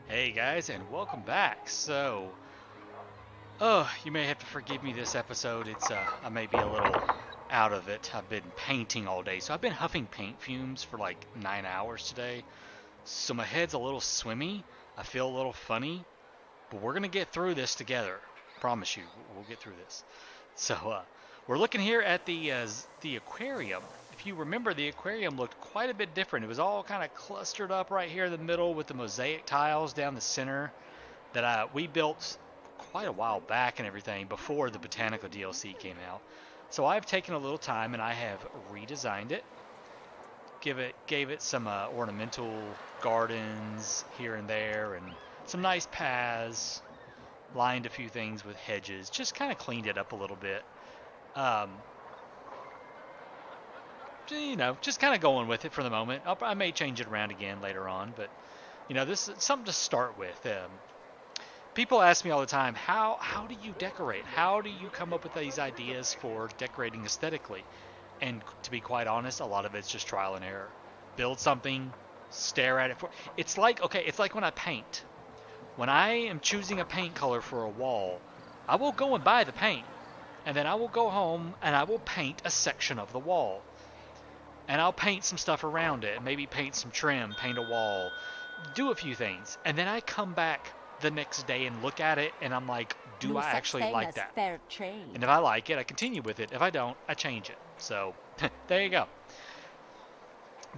Hey guys, and welcome back. You may have to forgive me this episode. I may be a little out of it. I've been painting all day, so I've been huffing paint fumes for like 9 hours today. So my head's a little swimmy. I feel a little funny, but we're gonna get through this together. Promise you, we'll get through this. We're looking here at the aquarium. If you remember, the aquarium looked quite a bit different. It was all kind of clustered up right here in the middle with the mosaic tiles down the center that we built quite a while back and everything before the Botanica DLC came out. So I've taken a little time and I have redesigned it. Gave it some ornamental gardens here and there and some nice paths. Lined a few things with hedges. Just kind of cleaned it up a little bit. Um, just kind of going with it for the moment. I may change it around again later on, but this is something to start with. People ask me all the time, how do you decorate? How do you come up with these ideas for decorating aesthetically? And to be quite honest, a lot of it's just trial and error. Build something, stare at it for. It's like when I paint. When I am choosing a paint color for a wall, I will go and buy the paint, and then I will go home and I will paint a section of the wall. And I'll paint some stuff around it, maybe paint some trim, paint a wall, do a few things, and then I come back the next day and look at it, and I'm like, do No I such actually thing like as that? fair trade. And if I like it, I continue with it. If I don't, I change it. So there you go.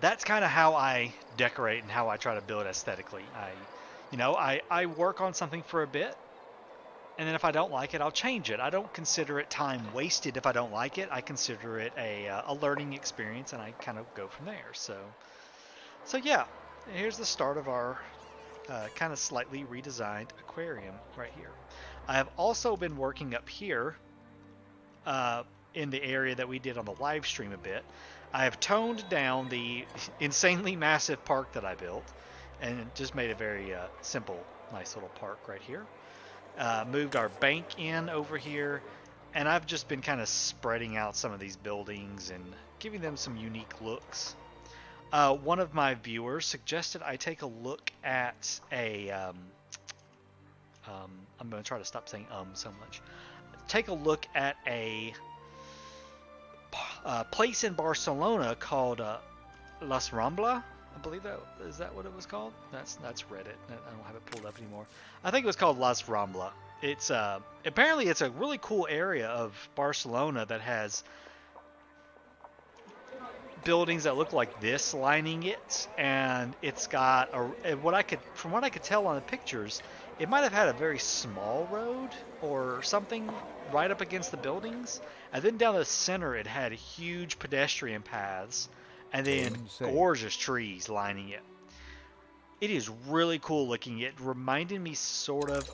That's kind of how I decorate and how I try to build aesthetically. I work on something for a bit, and then if I don't like it, I'll change it. I don't consider it time wasted if I don't like it. I consider it a learning experience, and I kind of go from there. So yeah, here's the start of our kind of slightly redesigned aquarium right here. I have also been working up here in the area that we did on the live stream a bit. I have toned down the insanely massive park that I built and just made a very simple, nice little park right here. Moved our bank in over here, and I've just been kind of spreading out some of these buildings and giving them some unique looks. One of my viewers suggested I take a look at I'm going to try to stop saying so much. Take a look at a place in Barcelona called Las Ramblas. I believe that what it was called. That's Reddit. I don't have it pulled up anymore. I think it was called Las Ramblas. It's apparently it's a really cool area of Barcelona that has buildings that look like this lining it, and it's got from what I could tell on the pictures, it might have had a very small road or something right up against the buildings, and then down the center it had huge pedestrian paths, and then gorgeous trees lining it. It is really cool looking. It reminded me sort of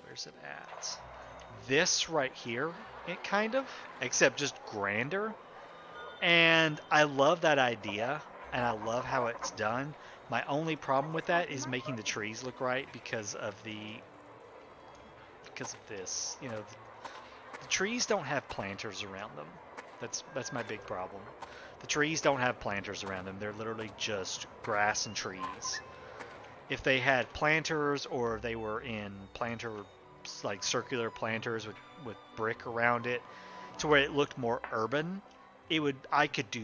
where's it at? This right here, it kind of, except just grander. And I love that idea, and I love how it's done. My only problem with that is making the trees look right because of this. The trees don't have planters around them. That's my big problem. The trees don't have planters around them. They're literally just grass and trees. If they had planters, or they were in like circular planters with brick around it, to where it looked more urban, I could do,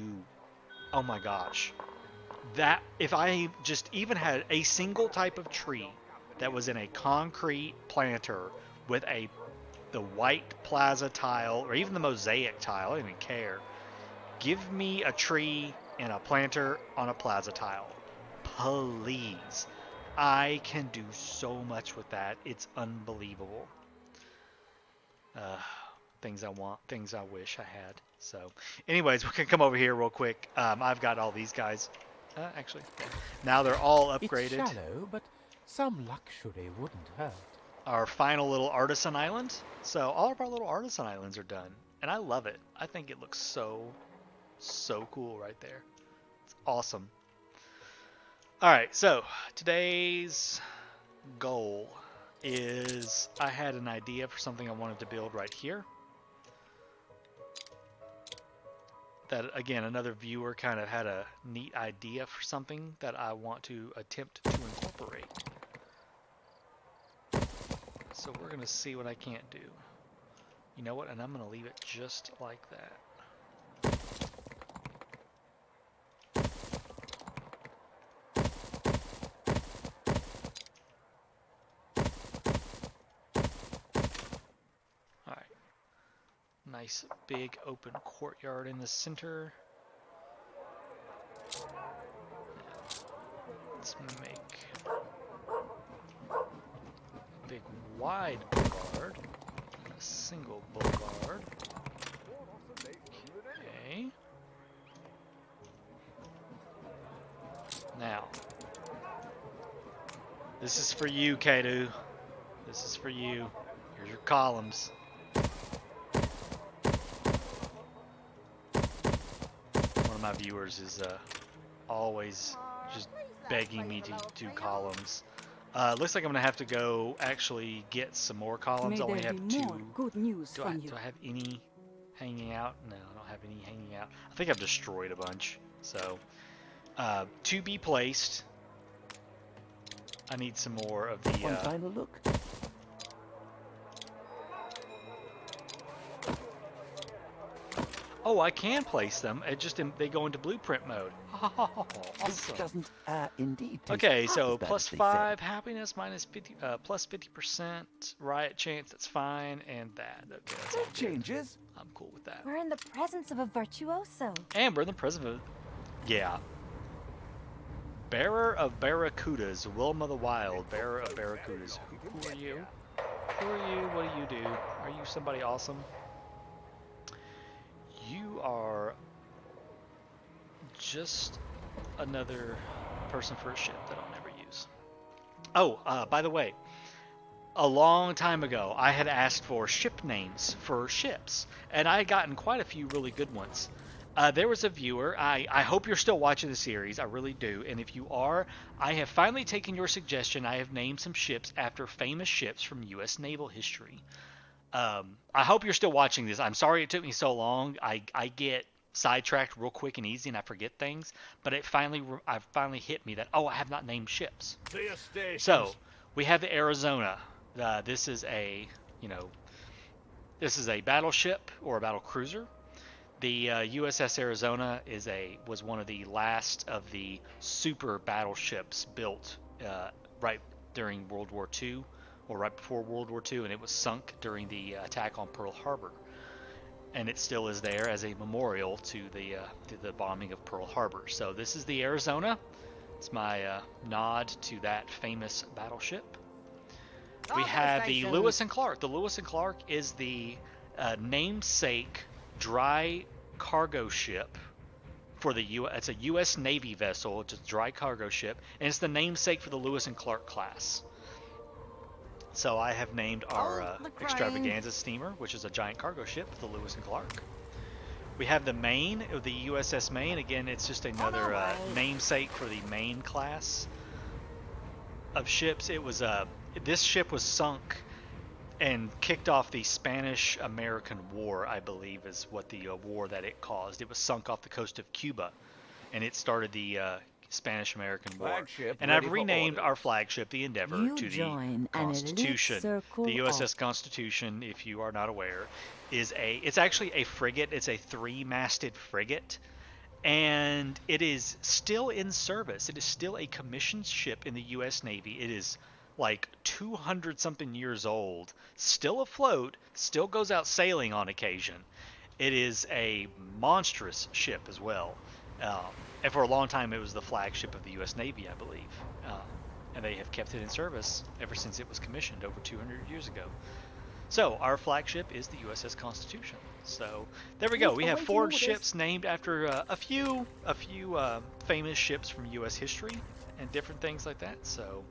oh my gosh, that if I just even had a single type of tree that was in a concrete planter with the white plaza tile or even the mosaic tile, I don't even care. Give me a tree and a planter on a plaza tile, please. I can do so much with that. It's unbelievable. Things I want, things I wish I had. So, anyways, we can come over here real quick. I've got all these guys. Actually, now they're all upgraded. It's shallow, but some luxury wouldn't hurt. Our final little artisan island. So all of our little artisan islands are done, and I love it. I think it looks so cool right there. It's awesome. All right, so today's goal is I had an idea for something I wanted to build right here. that again, another viewer kind of had a neat idea for something that I want to attempt to incorporate. So we're gonna see what I can't do. You know what? And I'm gonna leave it just like that. Alright. Nice big open courtyard in the center. Let's make a big wide boulevard, a single boulevard. Okay. Now, this is for you, Kadu. This is for you. Here's your columns. One of my viewers is always just begging me to do columns. Looks like I'm gonna have to go actually get some more columns. I only have two. Good news Do I have any hanging out? No, I don't have any hanging out. I think I've destroyed a bunch. So, to be placed. I need some more of the. One final look. Oh, I can place them. It just they go into blueprint mode. Awesome. Doesn't indeed taste Okay, half so as bad plus as they 5 say. happiness, minus 50, plus 50% riot chance. That's fine, and that. Okay, that's all That good. changes. I'm cool with that. We're in the presence of a virtuoso. And we're in the presence of, yeah. Bearer of Barracudas, Wilma the Wild, bearer of Barracudas. Who are you? Who are you? What do you do? Are you somebody awesome? You are just another person for a ship that I'll never use. Oh, by the way, a long time ago, I had asked for ship names for ships, and I had gotten quite a few really good ones. There was a viewer, I hope you're still watching the series, I really do, and if you are, I have finally taken your suggestion. I have named some ships after famous ships from U.S. naval history. I hope you're still watching this. I'm sorry it took me so long. I get sidetracked real quick and easy, and I forget things, but it finally hit me that, oh, I have not named ships. So, we have the Arizona. This is a battleship or a battle cruiser. The USS Arizona was one of the last of the super battleships built right during World War II, or right before World War II, and it was sunk during the attack on Pearl Harbor. And it still is there as a memorial to the bombing of Pearl Harbor. So this is the Arizona. It's my nod to that famous battleship. We have the Lewis and Clark. The Lewis and Clark is the namesake dry cargo ship for the U.S. It's a U.S. Navy vessel. It's a dry cargo ship, and it's the namesake for the Lewis and Clark class. So I have named our extravaganza steamer, which is a giant cargo ship, the Lewis and Clark. We have the Maine, the USS Maine. Again, it's just another namesake for the Maine class of ships. It was this ship was sunk and kicked off the Spanish-American War, I believe, is what the war that it caused. It was sunk off the coast of Cuba, and it started the Spanish-American War. Flagship And ready I've for renamed orders. our flagship, the Endeavour, You to the join an elite Constitution. circle The USS of- Constitution, if you are not aware, it's actually a frigate. It's a 3-masted frigate, and it is still in service. It is still a commissioned ship in the U.S. Navy. It is like 200 something years old, still afloat, still goes out sailing on occasion. It is a monstrous ship as well. And for a long time, it was the flagship of the U.S. Navy, I believe. And they have kept it in service ever since it was commissioned over 200 years ago. So, our flagship is the USS Constitution. So, there we go. We have 4 ships named after a few famous ships from U.S. history and different things like that. So,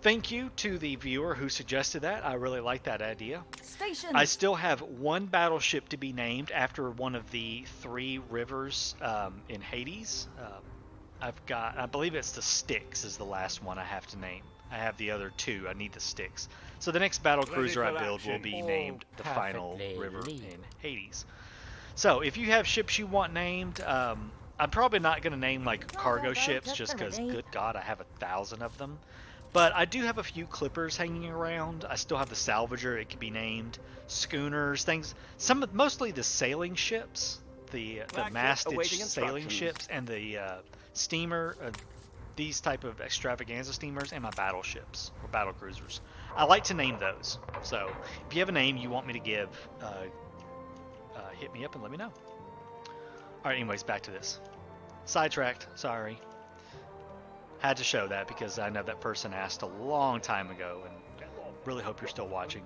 thank you to the viewer who suggested that. I really like that idea. Station. I still have 1 battleship to be named after one of the 3 rivers in Hades. I believe it's the Styx is the last one I have to name. I have the other 2. I need the Styx. So the next battle cruiser I build will be named the final perfectly river legal. in Hades. So if you have ships you want named, I'm probably not going to name like cargo ships just because, good God, I have 1,000 of them. But I do have a few clippers hanging around. I still have the salvager; it could be named schooners, things. Mostly the sailing ships, the masted sailing ships, and the steamer. These type of extravaganza steamers, and my battleships or battle cruisers. I like to name those. So if you have a name you want me to give, hit me up and let me know. All right, anyways, back to this. Sidetracked, sorry. Had to show that because I know that person asked a long time ago, and really hope you're still watching.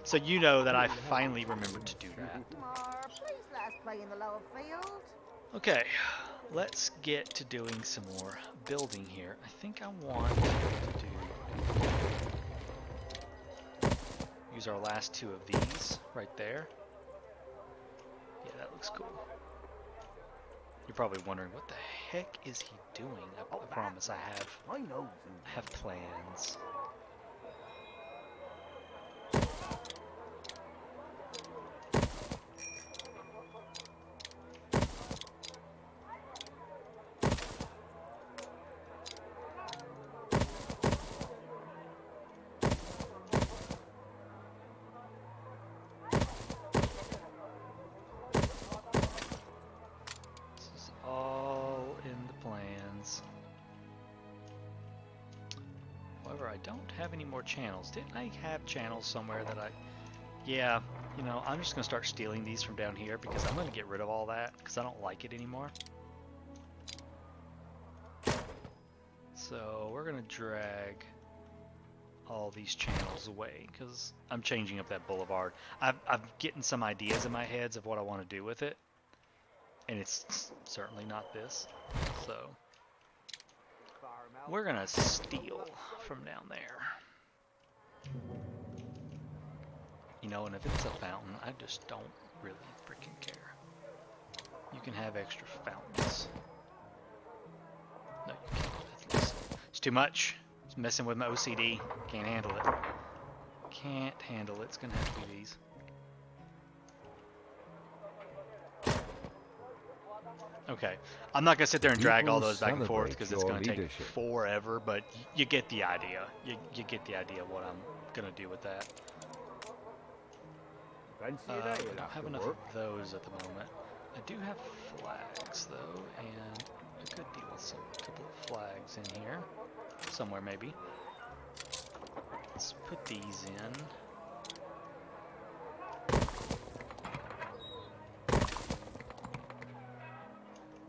So you know that I finally remembered to do that. Okay, let's get to doing some more building here. I think I want to use our last 2 of these right there. Yeah, that looks cool. You're probably wondering, what the heck is he doing? I promise I have plans. I don't have any more channels. Didn't I have channels somewhere that yeah, you know, I'm just going to start stealing these from down here because I'm going to get rid of all that because I don't like it anymore. So we're going to drag all these channels away because I'm changing up that boulevard. I'm getting some ideas in my heads of what I want to do with it, and it's certainly not this. So we're gonna steal from down there. You know, and if it's a fountain, I just don't really freaking care. You can have extra fountains. No, you can't. It's too much. It's messing with my OCD. Can't handle it. Can't handle it. It's gonna have to be these. Okay, I'm not gonna sit there and drag all those back and forth because it's gonna take forever, but you get the idea. You get the idea of what I'm gonna do with that. I don't have enough of those at the moment. I do have flags though, and I could deal with a couple of flags in here somewhere maybe. Let's put these in.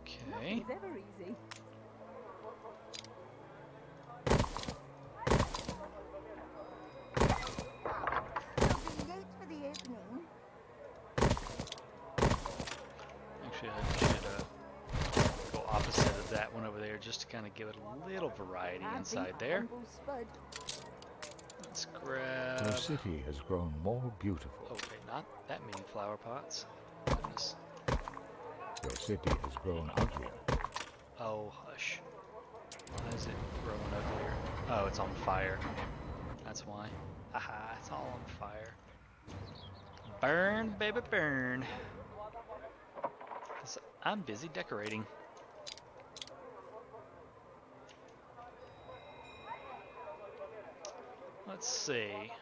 Okay. It's ever easy. Actually, I should go opposite of that one over there just to kind of give it a little variety inside there. Let's grab... Your city has grown more beautiful. Okay, not that many flower pots. Goodness. Your city has grown uglier. Oh, hush. Why is it growing uglier? Oh, it's on fire. That's why. Haha, it's all on fire. Burn, baby, burn. 'Cause I'm busy decorating. Let's see.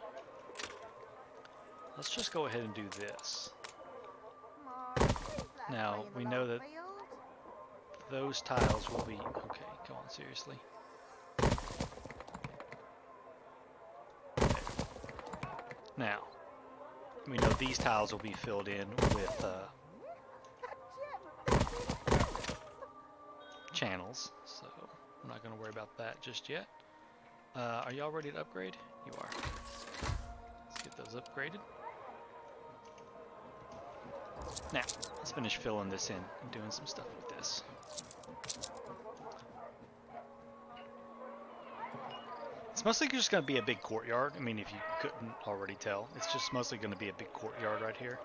Let's just go ahead and do this. Now, we know that those tiles will be... Okay, come on, seriously. Okay. Now, we know these tiles will be filled in with channels, so I'm not going to worry about that just yet. Are y'all ready to upgrade? You are. Let's get those upgraded. Now, let's finish filling this in and doing some stuff with this. It's mostly just going to be a big courtyard. I mean, if you couldn't already tell, it's just mostly going to be a big courtyard right here.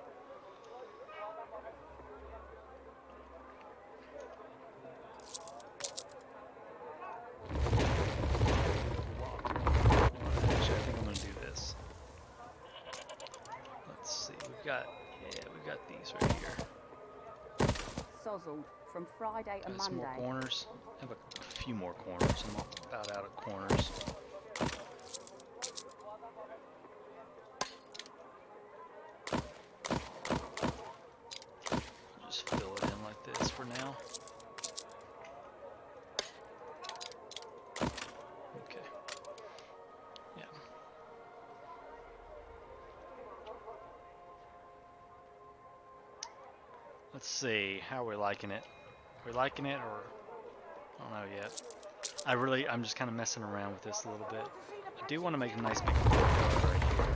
Actually, I think I'm going to do this. Let's see, we've got these right here. sozzled from Friday and Got some more Monday. corners. I have a few more corners. I'm about out of corners. Just fill it in like this for now. Okay. Yeah. Let's see. How are we liking it? Are we liking it, or I don't know yet. I'm just kind of messing around with this a little bit. I do want to make a nice big courtyard right here.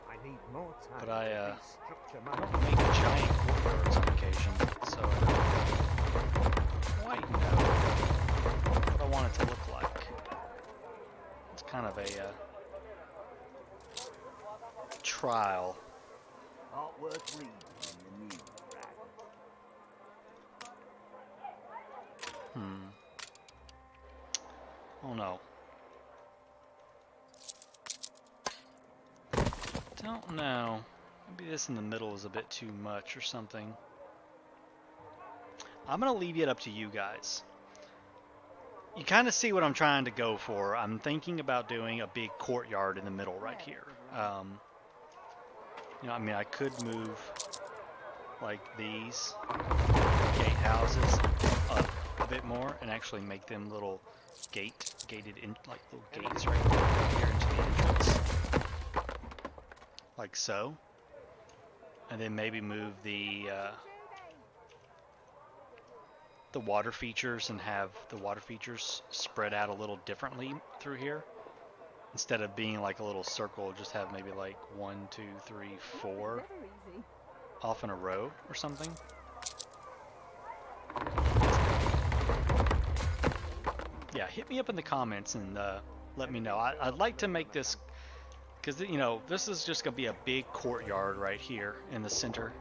I need more time But I to restructure my don't make giant courtyards on occasion, so I don't quite know what I want it to look like. It's kind of a trial. not worth reading in the news, right? Oh no. Don't know. Maybe this in the middle is a bit too much or something. I'm gonna leave it up to you guys. You kind of see what I'm trying to go for. I'm thinking about doing a big courtyard in the middle right here. You know, I mean, I could move like these gatehouses up a bit more and actually make them little gated in, like little gates right here into the entrance, like so. And then maybe move the water features and have the water features spread out a little differently through here. Instead of being like a little circle, just have maybe like 1, 2, 3, 4 off in a row or something. Yeah, hit me up in the comments and let me know. I'd like to make this, because you know, this is just gonna be a big courtyard right here in the center,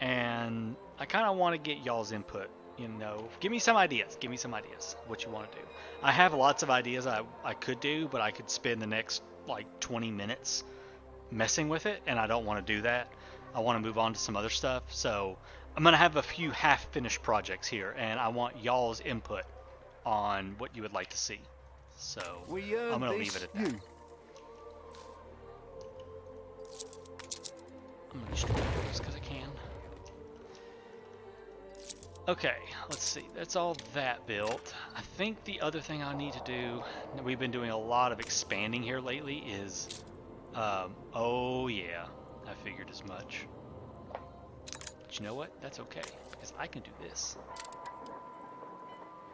and I kind of want to get y'all's input. You know, give me some ideas. Give me some ideas what you want to do. I have lots of ideas I could do, but I could spend the next like 20 minutes messing with it, and I don't want to do that. I want to move on to some other stuff. So I'm gonna have a few half-finished projects here, and I want y'all's input on what you would like to see. So I'm gonna leave it at that. I'm gonna destroy those because I can. Okay, let's see. That's all that built. I think the other thing I need to do, we've been doing a lot of expanding here lately, is, oh yeah, I figured as much. But you know what? That's okay, because I can do this.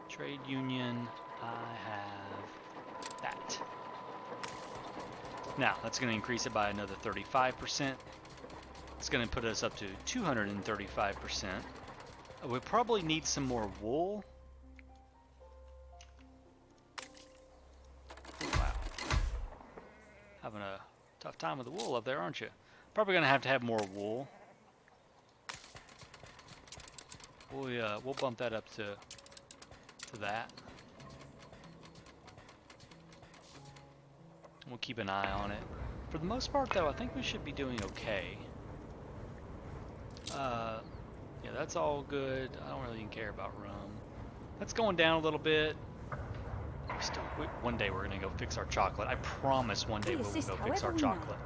Trade union, I have that. Now, that's going to increase it by another 35%. It's going to put us up to 235%. We probably need some more wool. Wow. Having a tough time with the wool up there, aren't you? Probably going to have more wool. We'll bump that up to that. We'll keep an eye on it. For the most part, though, I think we should be doing okay. Yeah, that's all good. I don't really even care about rum. That's going down a little bit. One day we're gonna go fix our chocolate. I promise one day we'll go fix our chocolate.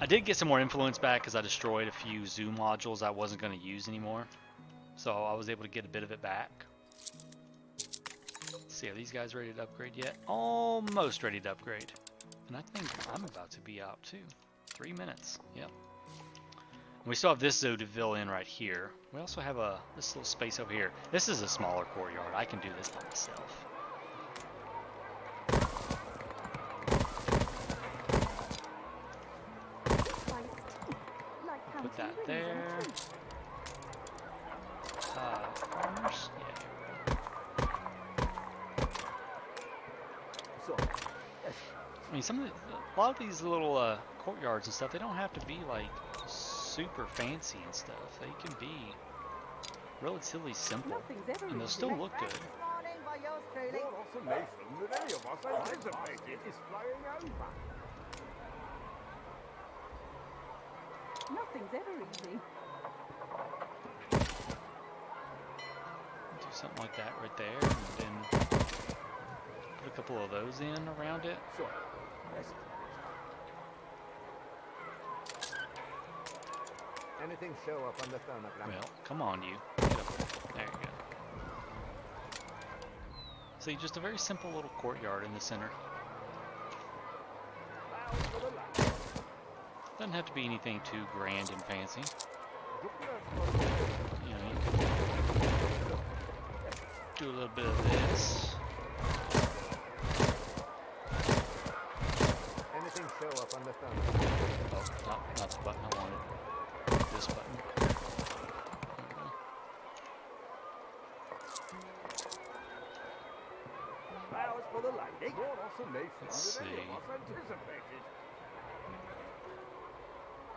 I did get some more influence back because I destroyed a few zoo modules I wasn't gonna use anymore. So I was able to get a bit of it back. Let's see, are these guys ready to upgrade yet? Almost ready to upgrade. And I think I'm about to be out too. 3 minutes, yep. We still have this zoo to fill in right here. We also have this little space over here. This is a smaller courtyard. I can do this by myself. Put that there. Corners? Yeah, here we go. I mean, a lot of these little courtyards and stuff, they don't have to be like super fancy and stuff. They can be relatively simple, and they'll still look good. Nothing's ever easy. something like that right there, and then put a couple of those in around it. Sure. Yes. Anything show up on the thermogram? Well, come on, you. Get up there. There you go. See, just a very simple little courtyard in the center. Doesn't have to be anything too grand and fancy. You know, you can do a little bit of this. Anything show up on the thermogram? Oh, not the button I wanted. This button. Flowers for the lighting. Your oscillation Let's see. anticipated.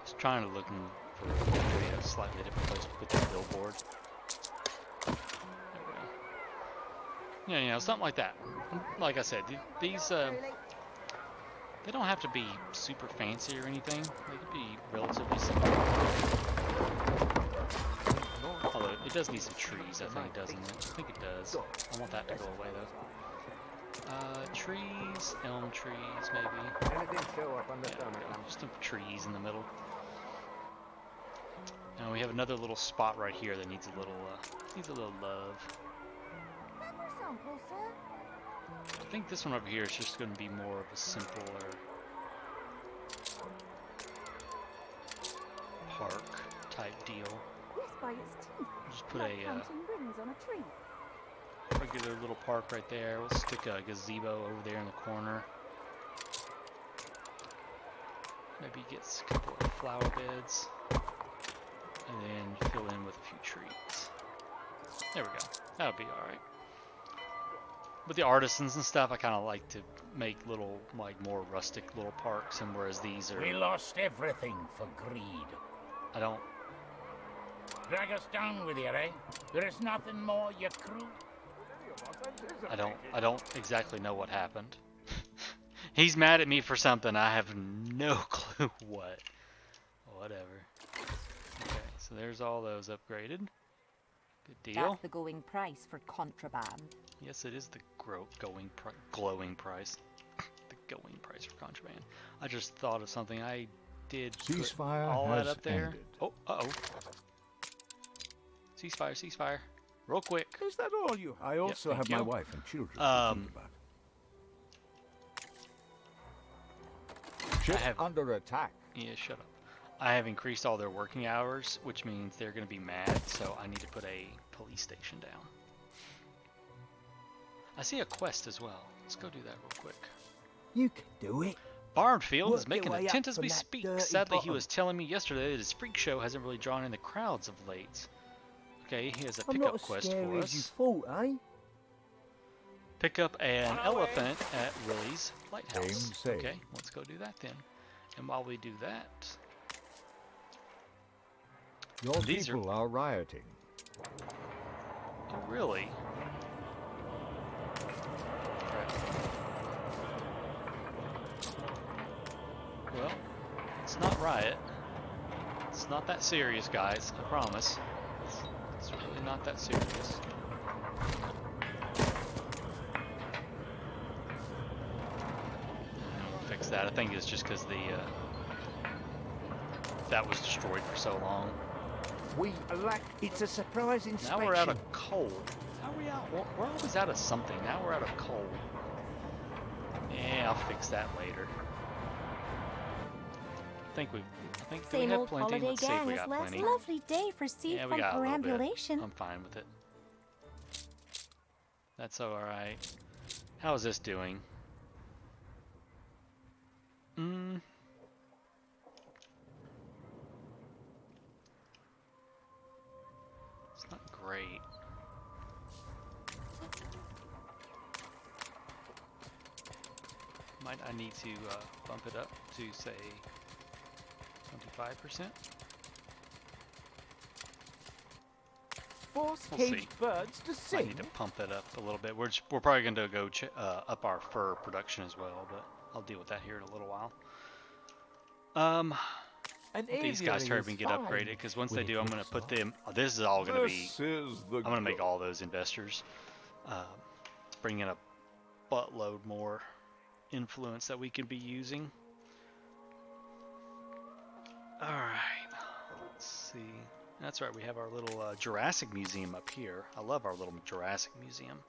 Just trying to look for maybe a slightly different place to put that billboard. There we go. Yeah, you know, something like that. Like I said, these they don't have to be super fancy or anything. They could be relatively simple. Although it does need some trees, I think, doesn't it? I think it does. I want that to go away though. Trees, elm trees, maybe. Anything show up on the Yeah, thermogram? just some trees in the middle. And we have another little spot right here that needs a little love. Sample, sir. I think this one over here is just going to be more of a simpler park type deal. Yes, by its teeth. Just put Like a counting rings on a tree. regular little park right there. We'll stick a gazebo over there in the corner. Maybe get a couple of flower beds. And then fill in with a few trees. There we go. That'll be alright. With the artisans and stuff, I kind of like to make little, like, more rustic little parks, and whereas these are... We lost everything for greed. I don't... Drag us down with you, eh? There is nothing more, you crew. I don't exactly know what happened. He's mad at me for something. I have no clue what. Whatever. Okay, so there's all those upgraded. Good deal. That's the going price for contraband. Yes, it is the glowing price. The going price for contraband. I just thought of something. I did put Ceasefire all that has up there. ended. Oh, uh-oh. Ceasefire, ceasefire. Real quick. Is that all you? I also thank have my you. wife and children to Um, think about. Ship have- under attack. Yeah, shut up. I have increased all their working hours, which means they're going to be mad, so I need to put a police station down. I see a quest as well. Let's go do that real quick. You can do it. Barnfield is Work making your a way tent up as from we that speak. dirty Sadly, he bottom. was telling me yesterday that his freak show hasn't really drawn in the crowds of late. Okay, he has a I'm pickup not as quest scary for as you us. thought, eh? Pick up an elephant at Willie's Lighthouse. Game saved. Okay, let's go do that then. And while we do that, Your These are- people are rioting. oh really? Crap. Well, it's not riot. It's not that serious, guys. I promise. It's really not that serious. Fix that. I think it's just because the that was destroyed for so long. We lack. It's a surprise inspection. Now we're out of coal. How are we out? We're always out of something. Now we're out of coal. Yeah, I'll fix that later. I think we Same have old plenty. holiday Let's see if gang we as got last plenty. lovely day for sea Yeah, we from got a little bit. perambulation. I'm fine with it. That's alright. How is this doing? It's not great. Might I need to bump it up to say 25%? Force We'll caged see. birds to I sing. need to pump that up a little bit. We're probably going to go up our fur production as well, but I'll deal with that here in a little while. An These guys aviary hurry is and get fine upgraded, because once when they it do, I'm going looks to put well. them. Oh, this is all going to be. This is the I'm going to make goal. all those investors. Bring in a buttload more influence that we can be using. All right. Let's see. That's right. We have our little Jurassic Museum up here. I love our little Jurassic Museum.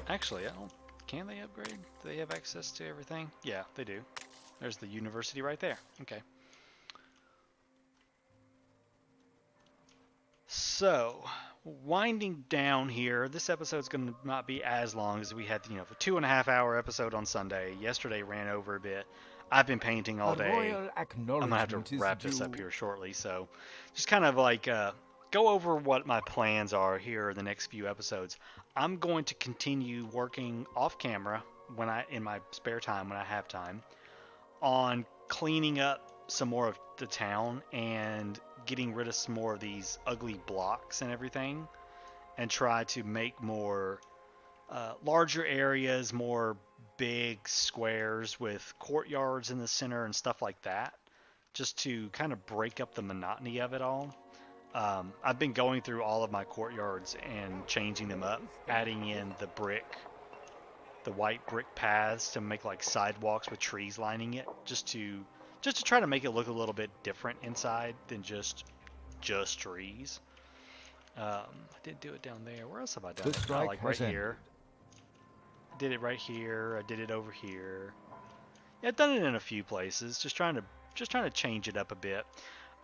Actually, I don't. Can they upgrade? Do they have access to everything? Yeah, they do. There's the university right there. Okay. So, winding down here, this episode's going to not be as long as we had, the 2.5-hour episode on Sunday. Yesterday ran over a bit. I've been painting all A day. royal I'm going to have to acknowledgement is wrap this up due. here shortly. So, just kind of like go over what my plans are here in the next few episodes. I'm going to continue working off camera in my spare time, when I have time, on cleaning up some more of the town and getting rid of some more of these ugly blocks and everything, and try to make more larger areas, more big squares with courtyards in the center and stuff like that, just to kind of break up the monotony of it all. I've been going through all of my courtyards and changing them up, adding in the white brick paths to make like sidewalks with trees lining it, just to try to make it look a little bit different inside than just trees. I did do it down there. Where else have I done The it? Oh, strike like right has ended. here. I did it right here. I did it over here. Yeah, I've done it in a few places. Just trying to change it up a bit.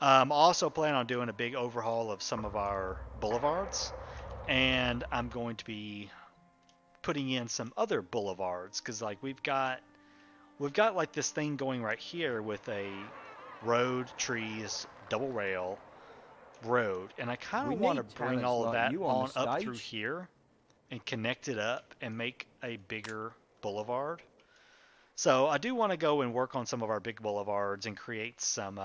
I also plan on doing a big overhaul of some of our boulevards, and I'm going to be putting in some other boulevards, because like we've got like this thing going right here with a road, trees, double rail road, and I kind We of want to need bring talents all of like that you on the up through stage. here and connect it up and make a bigger boulevard. So I do want to go and work on some of our big boulevards and create some.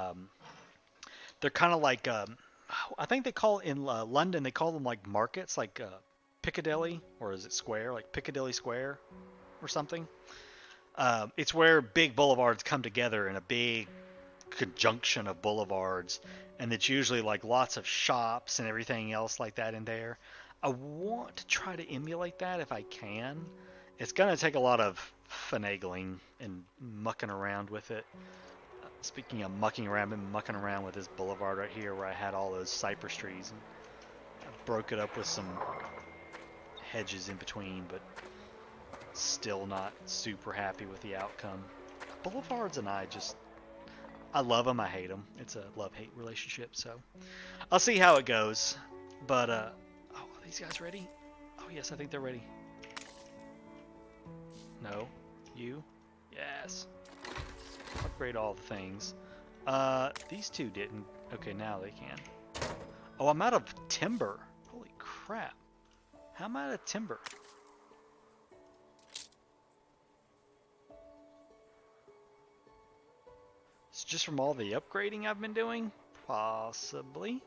They're kind of like I think they call in London, they call them like markets, like Piccadilly, or is it Square, like Piccadilly Square or something. It's where big boulevards come together in a big conjunction of boulevards, and it's usually like lots of shops and everything else like that in there. I want to try to emulate that if I can. It's going to take a lot of finagling and mucking around with it. Speaking of mucking around, I've been mucking around with this boulevard right here where I had all those cypress trees, and I broke it up with some hedges in between, but still not super happy with the outcome. Boulevards and I love them, I hate them. It's a love-hate relationship, so I'll see how it goes. But, are these guys ready? Oh, yes, I think they're ready. No? You? Yes. Upgrade all the things. These two didn't. Okay, now they can. Oh, I'm out of timber. Holy crap. How am I out of timber? It's just from all the upgrading I've been doing? Possibly.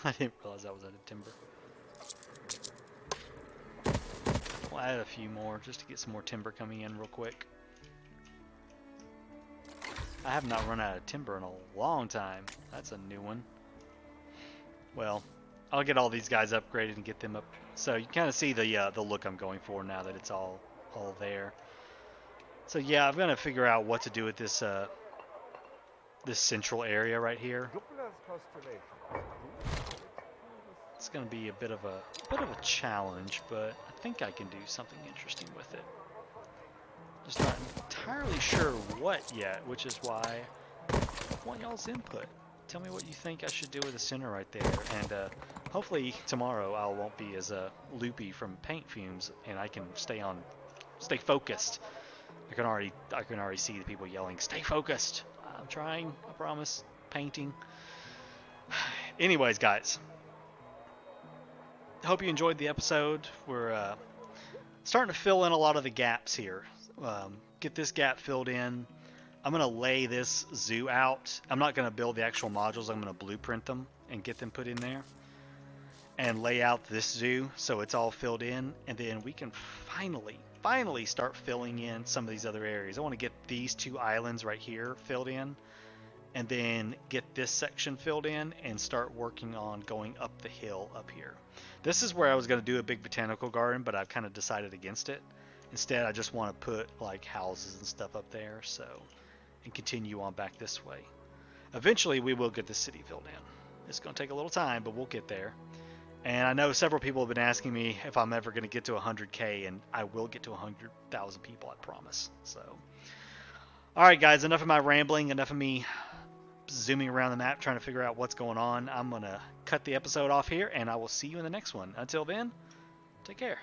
I didn't realize I was out of timber. We'll add a few more just to get some more timber coming in real quick. I have not run out of timber in a long time. That's a new one. Well, I'll get all these guys upgraded and get them up. So you kind of see the look I'm going for now that it's all there. So yeah, I'm gonna figure out what to do with this this central area right here. It's gonna be a bit of a challenge, but I think I can do something interesting with it. Just not entirely sure what yet, which is why I want y'all's input. Tell me what you think I should do with the center right there, and hopefully tomorrow I won't be as loopy from paint fumes, and I can stay focused. I can already see the people yelling, "Stay focused!" I'm trying, I promise. Painting. Anyways, guys, hope you enjoyed the episode. We're starting to fill in a lot of the gaps here. Get this gap filled in. I'm going to lay this zoo out. I'm not going to build the actual modules. I'm going to blueprint them and get them put in there. And lay out this zoo so it's all filled in. And then we can finally finally start filling in some of these other areas. I want to get these 2 islands right here filled in, and then get this section filled in and start working on going up the hill up here. This is where I was going to do a big botanical garden, but I've kind of decided against it. Instead, I just want to put like houses and stuff up there, so, and continue on back this way. Eventually, we will get the city filled in. It's going to take a little time, but we'll get there. And I know several people have been asking me if I'm ever going to get to 100K, and I will get to 100,000 people, I promise. So, all right, guys, enough of my rambling, enough of me zooming around the map trying to figure out what's going on. I'm going to cut the episode off here, and I will see you in the next one. Until then, take care.